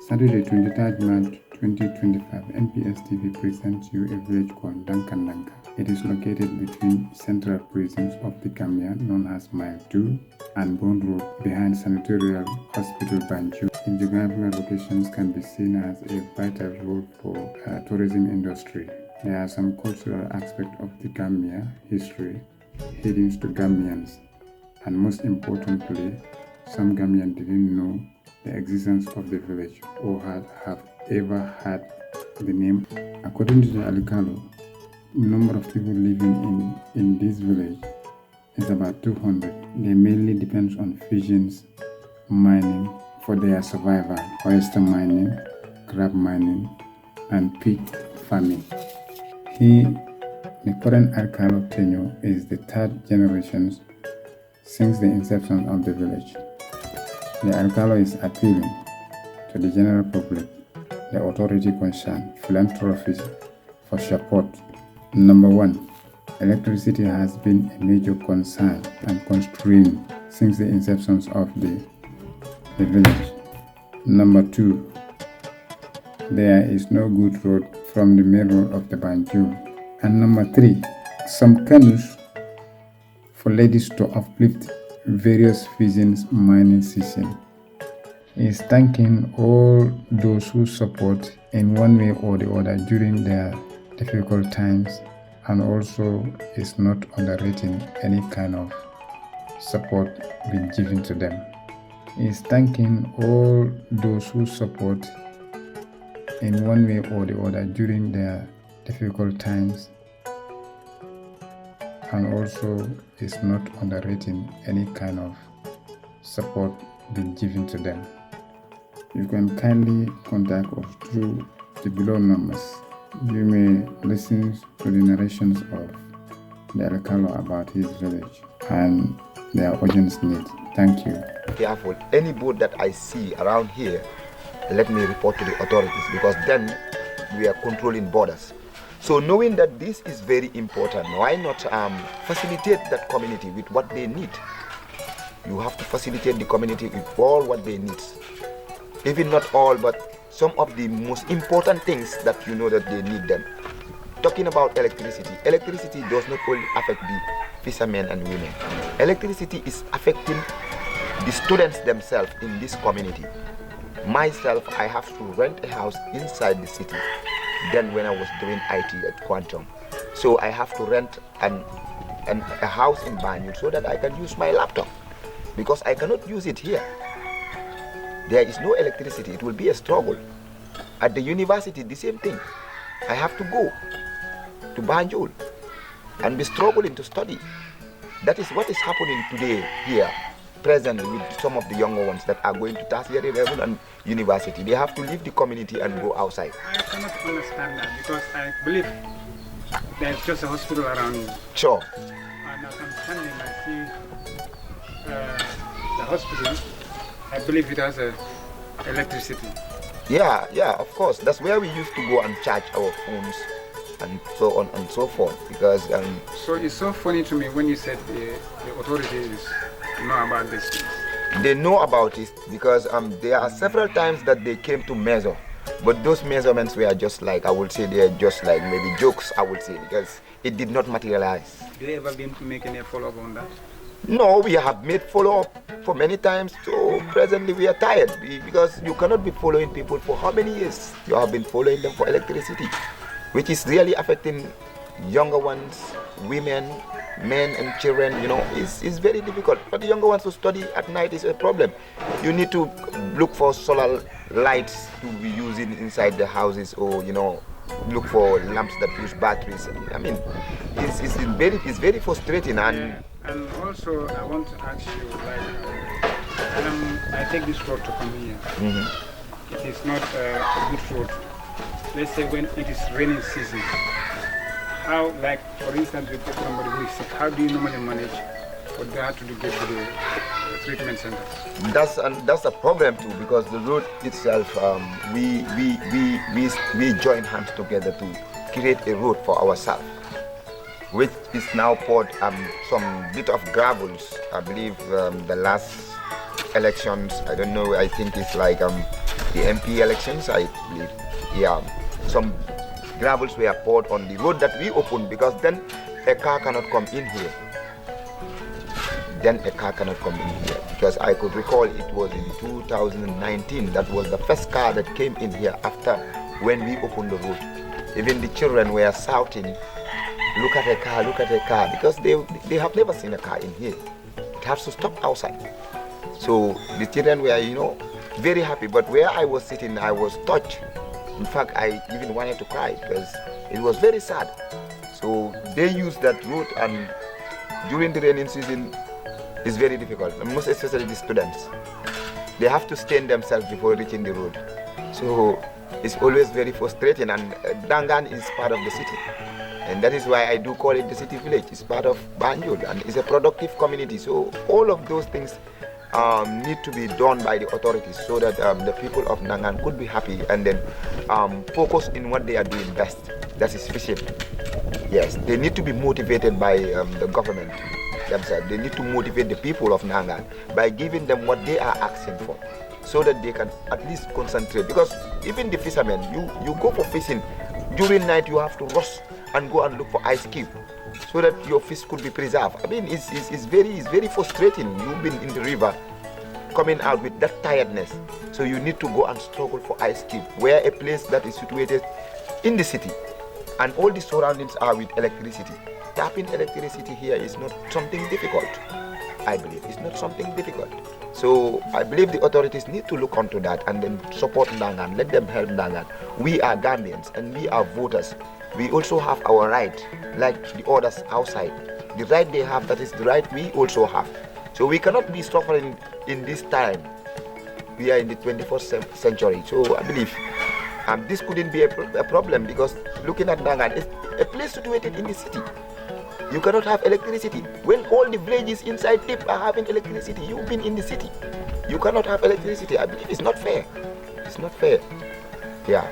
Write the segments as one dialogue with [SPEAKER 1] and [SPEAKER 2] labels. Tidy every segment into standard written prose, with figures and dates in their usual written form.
[SPEAKER 1] Saturday, 23rd March 2025, MPS TV presents you a village called Dangan. It is located between central prisons of the Gambia, known as Mile 2, and Bone Road, behind Sanitarial Hospital Banjul. Its geographical locations can be seen as a vital role for tourism industry. There are some cultural aspects of the Gambia history hidden to Gambians, and most importantly, some Gambians didn't know the existence of the village or have ever had the name. According to the Alikalo, the number of people living in this village is about 200. They mainly depend on fisheries, mining for their survival, oyster mining, crab mining, and pig farming. The current Alikalo tenure is the third generation since the inception of the village. The Alcalo is appealing to the general public, the authority concerned, philanthropists for support. Number 1. Electricity has been a major concern and constraint since the inception of the village. Number 2. There is no good road from the main road of the Banjul. And number 3. Some canoes for ladies to uplift various fisheries mining season. He is thanking all those who support in one way or the other during their difficult times, and also is not underrating any kind of support being given to them. He is thanking all those who support in one way or the other during their difficult times, and also is not underrating any kind of support being given to them. You can kindly contact us through the below numbers. You may listen to the narrations of the Alcalo about his village and their urgent needs. Thank you.
[SPEAKER 2] Careful, any boat that I see around here, let me report to the authorities, because then we are controlling borders. So knowing that this is very important, why not facilitate that community with what they need? You have to facilitate the community with all what they need. Even not all, but some of the most important things that you know that they need them. Talking about electricity, electricity does not only affect the fishermen and women. Electricity is affecting the students themselves in this community. Myself, I have to rent a house inside the city. Then when I was doing IT at Quantum, so I have to rent a house in Banjul so that I can use my laptop, because I cannot use it here. There is no electricity. It will be a struggle. At the university, the same thing. I have to go to Banjul and be struggling to study. That is what is happening today here, presently, with some of the younger ones that are going to tertiary level and university. They have to leave the community and go outside.
[SPEAKER 3] I cannot understand that, because I believe there's just a hospital around you.
[SPEAKER 2] Sure.
[SPEAKER 3] And as I'm standing, I see the hospital. I believe it has electricity.
[SPEAKER 2] Yeah, of course. That's where we used to go and charge our phones and so on and so forth. Because
[SPEAKER 3] so it's so funny to me when you said the authorities know about this.
[SPEAKER 2] They know about it because there are several times that they came to measure, but those measurements were just like, I would say, they're just like maybe jokes, I would say, because it did not materialize.
[SPEAKER 3] Did you ever been making a follow-up on that?
[SPEAKER 2] No, we have made follow-up for many times, so presently we are tired, because you cannot be following people for how many years? You have been following them for electricity, which is really affecting younger ones, women, men and children. You know, it's very difficult. For the younger ones to study at night is a problem. You need to look for solar lights to be using inside the houses, or look for lamps that use batteries. I mean, it's very frustrating. And
[SPEAKER 3] also I want to ask you, like, I take this road to come here. It is not a good road. Let's say when it is raining season, how, like for instance, with somebody who is sick, how do you normally manage for that to get to the treatment center?
[SPEAKER 2] That's a problem too, because the road itself, we join hands together to create a road for ourselves, which is now poured some bit of gravels. I believe the last elections, I don't know, I think it's like the MP elections, I believe. Yeah, some gravels were poured on the road that we opened, because then a car cannot come in here. Because I could recall it was in 2019, that was the first car that came in here after when we opened the road. Even the children were shouting, look at a car, because they have never seen a car in here. It has to stop outside. So the children were, very happy, but where I was sitting, I was touched. In fact, I even wanted to cry because it was very sad. So they use that route, and during the raining season, it's very difficult, and most especially the students. They have to stain themselves before reaching the road. So it's always very frustrating, and Dangan is part of the city. And that is why I do call it the city village. It's part of Banjul, and it's a productive community. So all of those things need to be done by the authorities, so that the people of Dangan could be happy and then focus in what they are doing best. That is fishing. Yes, they need to be motivated by the government themselves. They need to motivate the people of Dangan by giving them what they are asking for, so that they can at least concentrate. Because even the fishermen, you go for fishing, during night you have to rush and go and look for ice cube, so that your fish could be preserved. I mean, it's very frustrating. You've been in the river, coming out with that tiredness, so you need to go and struggle for ice cube, where a place that is situated in the city, and all the surroundings are with electricity. Tapping electricity here is not something difficult. I believe it's not something difficult. So I believe the authorities need to look onto that and then support Dangan. Let them help Dangan. We are Gambians and we are voters. We also have our right, like the others outside. The right they have, that is the right we also have. So we cannot be suffering in this time. We are in the 21st century. So I believe this couldn't be a problem, because looking at Dangan, it's a place situated in the city. You cannot have electricity. When all the villages inside Tip are having electricity, you've been in the city. You cannot have electricity. I believe it's not fair. It's not fair. Yeah.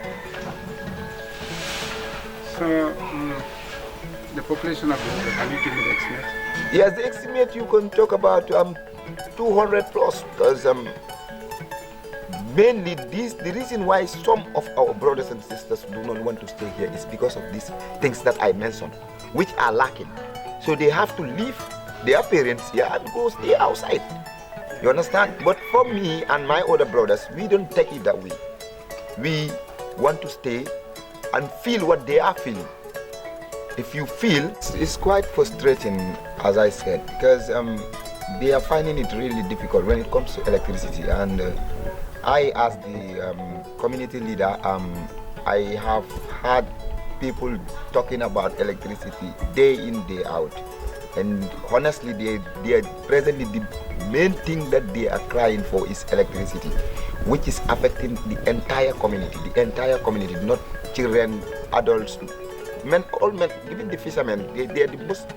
[SPEAKER 3] So, the population of the can you give me the estimate?
[SPEAKER 2] Yes, the estimate you can talk about 200 plus, because mainly the reason why some of our brothers and sisters do not want to stay here is because of these things that I mentioned, which are lacking. So they have to leave their parents here and go stay outside. You understand? But for me and my other brothers, we don't take it that way. We want to stay and feel what they are feeling. If you feel, it's quite frustrating, as I said, because they are finding it really difficult when it comes to electricity. And I, as the community leader, I have had people talking about electricity day in, day out. And honestly, they are presently the main thing that they are crying for is electricity, which is affecting the entire community, not children, adults, men, all men, even the fishermen. They are the most,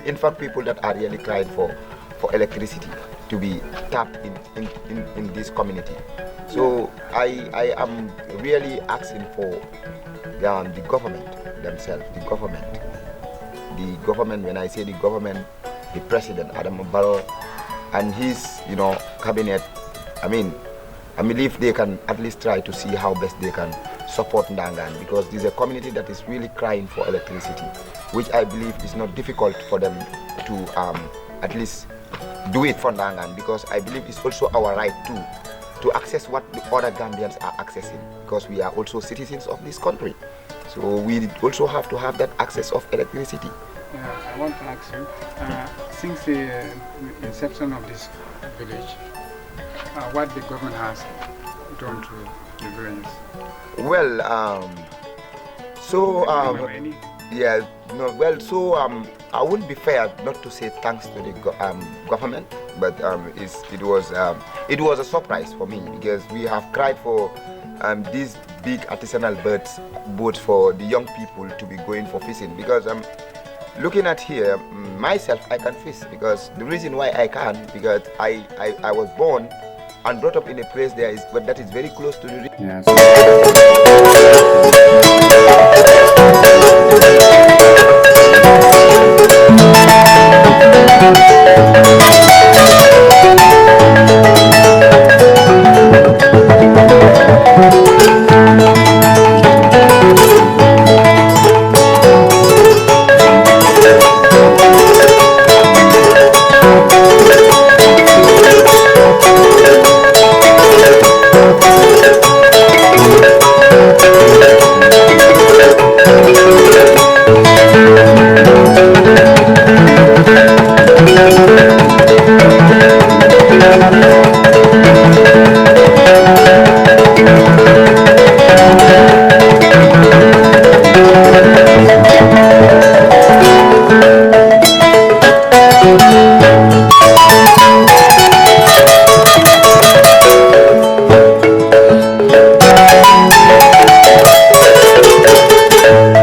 [SPEAKER 2] in fact, people that are really crying for electricity to be tapped in this community. So I am really asking for the government themselves, the government, when I say the government, the president, Adam Barrow, and his, cabinet, I believe they can at least try to see how best they can support Dangan, because there's a community that is really crying for electricity, which I believe is not difficult for them to at least do it for Dangan, because I believe it's also our right to access what the other Gambians are accessing, because we are also citizens of this country. So we also have to have that access of electricity.
[SPEAKER 3] I want to ask you, since the inception of this village, what the government has done to the villagers?
[SPEAKER 2] Well, I wouldn't be fair not to say thanks to the government, but it was a surprise for me, because we have cried for these big artisanal boats for the young people to be going for fishing. Because looking at here, myself, I can fish, because the reason why I can, because I was born and brought up in a place that is very close to the river.
[SPEAKER 1] Yeah, so